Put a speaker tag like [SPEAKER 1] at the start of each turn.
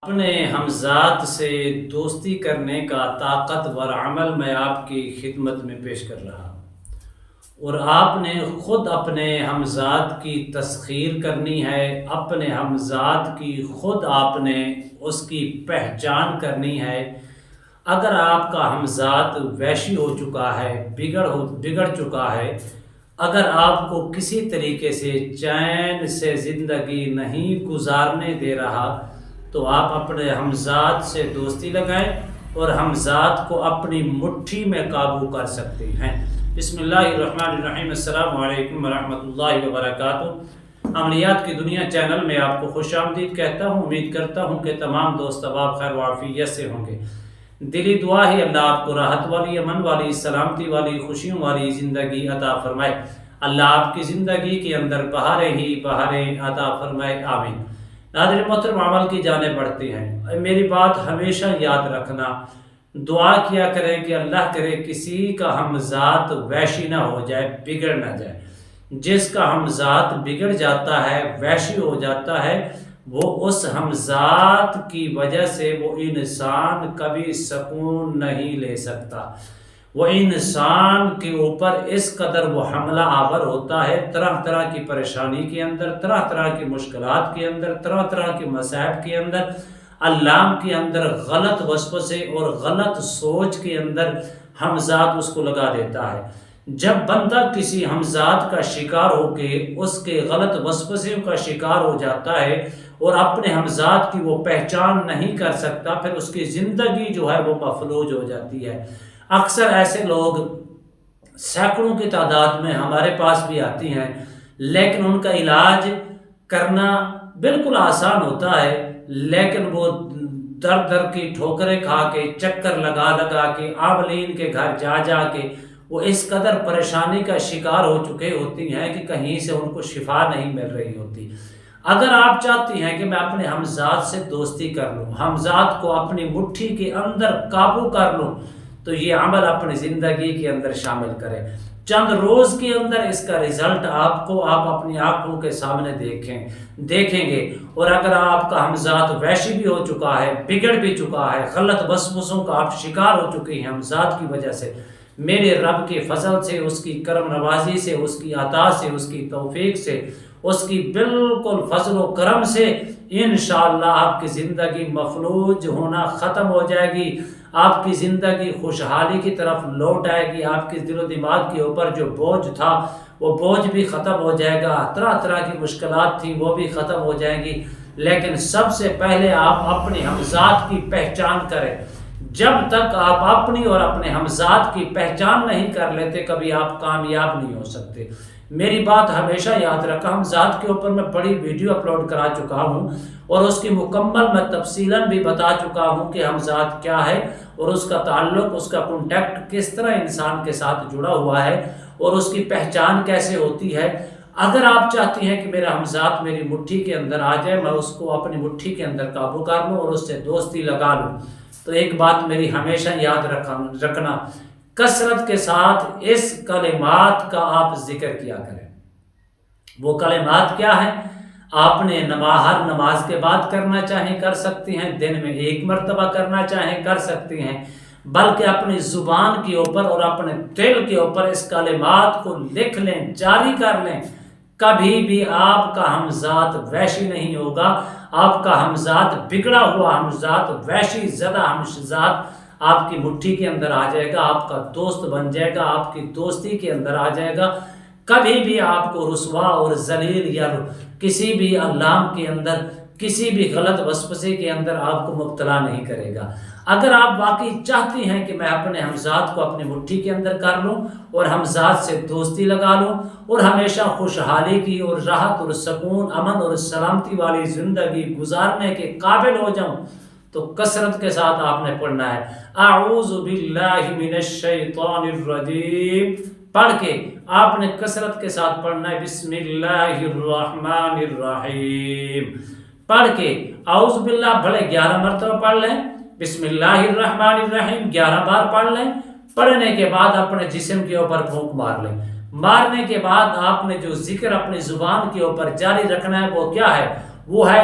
[SPEAKER 1] اپنے ہمزاد سے دوستی کرنے کا طاقتور عمل میں آپ کی خدمت میں پیش کر رہا ہوں، اور آپ نے خود اپنے ہمزاد کی تسخیر کرنی ہے، اپنے ہمزاد کی خود آپ نے اس کی پہچان کرنی ہے۔ اگر آپ کا ہمزاد وحشی ہو چکا ہے، بگڑ چکا ہے، اگر آپ کو کسی طریقے سے چین سے زندگی نہیں گزارنے دے رہا، تو آپ اپنے ہمزاد سے دوستی لگائیں اور ہمزاد کو اپنی مٹھی میں قابو کر سکتے ہیں۔ بسم اللہ الرحمن الرحیم۔ السلام علیکم ورحمۃ اللہ وبرکاتہ۔ عملیات کی دنیا چینل میں آپ کو خوش آمدید کہتا ہوں۔ امید کرتا ہوں کہ تمام دوست احباب خیر و عافیت سے ہوں گے۔ دلی دعا ہے اللہ آپ کو راحت والی، امن والی، سلامتی والی، خوشیوں والی زندگی عطا فرمائے۔ اللہ آپ کی زندگی کے اندر بہاریں ہی بہاریں عطا فرمائے، آمین۔ ناظرین محترم، عمل کی جانب بڑھتے ہیں۔ میری بات ہمیشہ یاد رکھنا، دعا کیا کریں کہ اللہ کرے کسی کا ہمزاد وحشی نہ ہو جائے، بگڑ نہ جائے۔ جس کا ہمزاد بگڑ جاتا ہے، وحشی ہو جاتا ہے، وہ اس ہمزاد کی وجہ سے وہ انسان کبھی سکون نہیں لے سکتا۔ وہ انسان کے اوپر اس قدر وہ حملہ آور ہوتا ہے، طرح طرح کی پریشانی کے اندر، طرح طرح کی مشکلات کے اندر، طرح طرح کے مصائب کے اندر، علام کے اندر، غلط وسوسے اور غلط سوچ کے اندر ہمزاد اس کو لگا دیتا ہے۔ جب بندہ کسی ہمزاد کا شکار ہو کے اس کے غلط وسوسے کا شکار ہو جاتا ہے اور اپنے ہمزاد کی وہ پہچان نہیں کر سکتا، پھر اس کی زندگی جو ہے وہ مفلوج ہو جاتی ہے۔ اکثر ایسے لوگ سینکڑوں کی تعداد میں ہمارے پاس بھی آتی ہیں، لیکن ان کا علاج کرنا بالکل آسان ہوتا ہے، لیکن وہ در در کی ٹھوکریں کھا کے، چکر لگا لگا کے، عاملین کے گھر جا جا کے وہ اس قدر پریشانی کا شکار ہو چکے ہوتی ہیں کہ کہیں سے ان کو شفا نہیں مل رہی ہوتی۔ اگر آپ چاہتی ہیں کہ میں اپنے ہمزاد سے دوستی کر لوں، ہمزاد کو اپنی مٹھی کے اندر قابو کر لوں، تو یہ عمل اپنی زندگی کے اندر شامل کریں۔ چند روز کے اندر اس کا رزلٹ آپ اپنی آنکھوں کے سامنے دیکھیں گے۔ اور اگر آپ کا ہمزاد وحشی بھی ہو چکا ہے، بگڑ بھی چکا ہے، غلط وسوسوں کا آپ شکار ہو چکے ہیں ہمزاد کی وجہ سے، میرے رب کے فضل سے، اس کی کرم نوازی سے، اس کی عطا سے، اس کی توفیق سے، اس کی بالکل فضل و کرم سے انشاءاللہ آپ کی زندگی مفلوج ہونا ختم ہو جائے گی۔ آپ کی زندگی خوشحالی کی طرف لوٹ آئے گی۔ آپ کے دل و دماغ کے اوپر جو بوجھ تھا وہ بوجھ بھی ختم ہو جائے گا، طرح طرح کی مشکلات تھیں وہ بھی ختم ہو جائیں گی۔ لیکن سب سے پہلے آپ اپنے ہمزاد کی پہچان کریں۔ جب تک آپ اپنی اور اپنے ہمزاد کی پہچان نہیں کر لیتے، کبھی آپ کامیاب نہیں ہو سکتے۔ میری بات ہمیشہ یاد رکھا، ہمزاد کے اوپر میں بڑی ویڈیو اپلوڈ کرا چکا ہوں اور اس کی مکمل میں تفصیلاً بھی بتا چکا ہوں کہ ہمزاد کیا ہے اور اس کا تعلق، اس کا کانٹیکٹ کس طرح انسان کے ساتھ جڑا ہوا ہے اور اس کی پہچان کیسے ہوتی ہے۔ اگر آپ چاہتی ہیں کہ میرا ہمزاد میری مٹھی کے اندر آ جائے، میں اس کو اپنی مٹھی کے اندر قابو کر لوں اور اس سے دوستی لگا لوں، تو ایک بات میری ہمیشہ یاد رکھنا، کثرت کے ساتھ اس کلمات کا آپ ذکر کیا کریں۔ وہ کلمات کیا ہیں؟ آپ نے ہر نماز کے بعد کرنا چاہیں کر سکتی ہیں، دن میں 1 مرتبہ کرنا چاہیں کر سکتی ہیں، بلکہ اپنی زبان کے اوپر اور اپنے دل کے اوپر اس کلمات کو لکھ لیں، جاری کر لیں۔ کبھی بھی آپ کا ہمزاد وحشی نہیں ہوگا، آپ کا ہمزاد بگڑا ہوا ہمزاد، وحشی زدہ ہمزاد آپ کی مٹھی کے اندر آ جائے گا، آپ کا دوست بن جائے گا، آپ کی دوستی کے اندر آ جائے گا۔ کبھی بھی آپ کو رسوا اور ذلیل یا کسی بھی علام کے اندر، کسی بھی غلط وسوسے کے اندر آپ کو مبتلا نہیں کرے گا۔ اگر آپ واقعی چاہتی ہیں کہ میں اپنے ہمزاد کو اپنی مٹھی کے اندر کر لوں اور ہمزاد سے دوستی لگا لوں اور ہمیشہ خوشحالی کی اور راحت اور سکون، امن اور سلامتی والی زندگی گزارنے کے قابل ہو جاؤں، تو کثرت کے ساتھ آپ نے پڑھنا ہے اعوذ باللہ من الشیطان الرجیم، پڑھ کے آپ نے کثرت کے ساتھ پڑھنا ہے بسم اللہ الرحمن الرحیم، پڑھ کے اعوذ باللہ بھلے 11 مرتبہ پڑھ لیں، بسم اللہ الرحمن الرحیم 11 بار پڑھ لیں۔ پڑھنے کے بعد اپنے جسم کے اوپر پھونک مار لیں۔ مارنے کے بعد آپ نے جو ذکر اپنی زبان کے اوپر جاری رکھنا ہے وہ کیا ہے؟ وہ ہے